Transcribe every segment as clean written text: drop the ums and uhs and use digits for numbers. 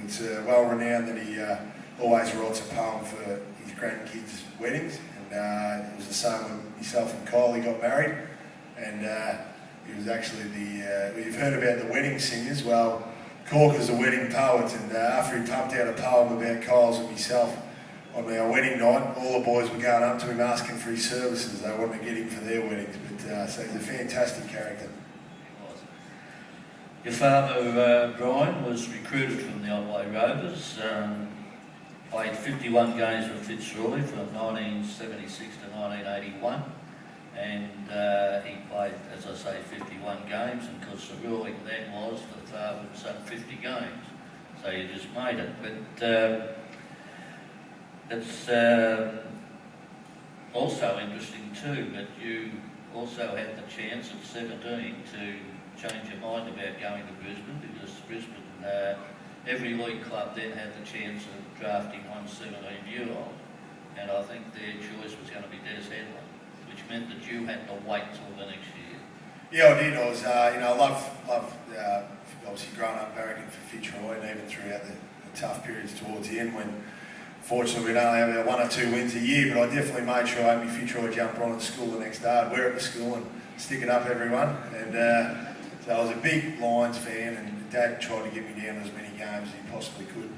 It's well renowned that he always writes a poem for his grandkids' weddings, and it was the same when himself and Kylie got married, and he was actually you've heard about the wedding singers. Well, Corker's a wedding poet, and after he pumped out a poem about Kyle's and myself on our wedding night, all the boys were going up to him asking for his services. They wanted to get him for their weddings, but so he's a fantastic character. Your father, Brian, was recruited from the Otway Rovers, played 51 games for Fitzroy from 1976 to 1981, and he played, as I say, 51 games, and of course the ruling then was for the father and son 50 games, so you just made it. But it's also interesting too that you also had the chance at 17 to change your mind about going to Brisbane, because Brisbane, every league club then had the chance of drafting one 17-year-old, and I think their choice was going to be Des Headland, which meant that you had to wait till the next year. Yeah, I did. I was, I love obviously growing up barracking for Fitzroy, and even throughout the tough periods towards the end when, fortunately, we'd only have about 1 or 2 wins a year, but I definitely made sure I had my Fitzroy jumper on at school the next day. I'd wear it to school and stick it up everyone, and so I was a big Lions fan, and Dad tried to get me down to as many games as he possibly could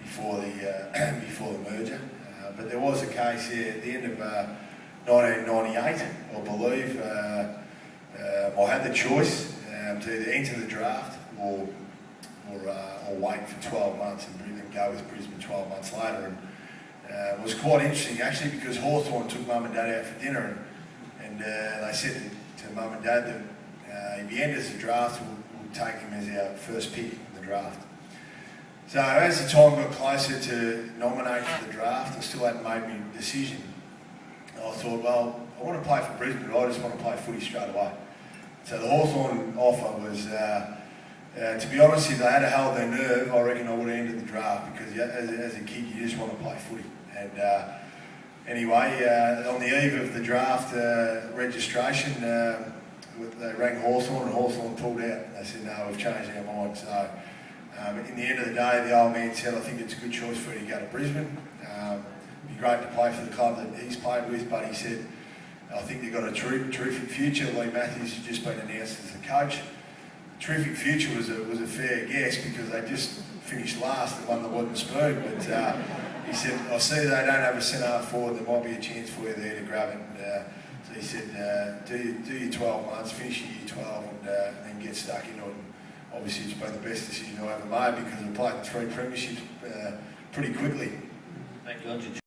before the merger. But there was a case here at the end of 1998, I believe. I had the choice to either enter the draft or wait for 12 months and go with Brisbane 12 months later. And it was quite interesting actually, because Hawthorn took Mum and Dad out for dinner, and they said to Mum and Dad that if he enters the draft, we'll take him as our first pick in the draft. So as the time got closer to nominate for the draft, I still hadn't made my decision. I thought, well, I want to play for Brisbane, but I just want to play footy straight away. So the Hawthorn offer was, to be honest, if they had held their nerve, I reckon I would have entered the draft, because as a kid you just want to play footy. And anyway, on the eve of the draft registration, they rang Hawthorn, and Hawthorn pulled out. They said, no, we've changed our mind. So in the end of the day, the old man said, I think it's a good choice for you to go to Brisbane. It'd be great to play for the club that he's played with, but he said, I think they've got a terrific future. Lee Matthews has just been announced as the coach. Terrific future was a fair guess, because they just finished last and won the wooden spoon. But he said, I see they don't have a centre-half forward, there might be a chance for you there to grab it. And, so he said, do your 12 months, finish your year 12, and then get stuck into it. And obviously, it's been the best decision I ever made, because I played in 3 premierships pretty quickly. Thank God you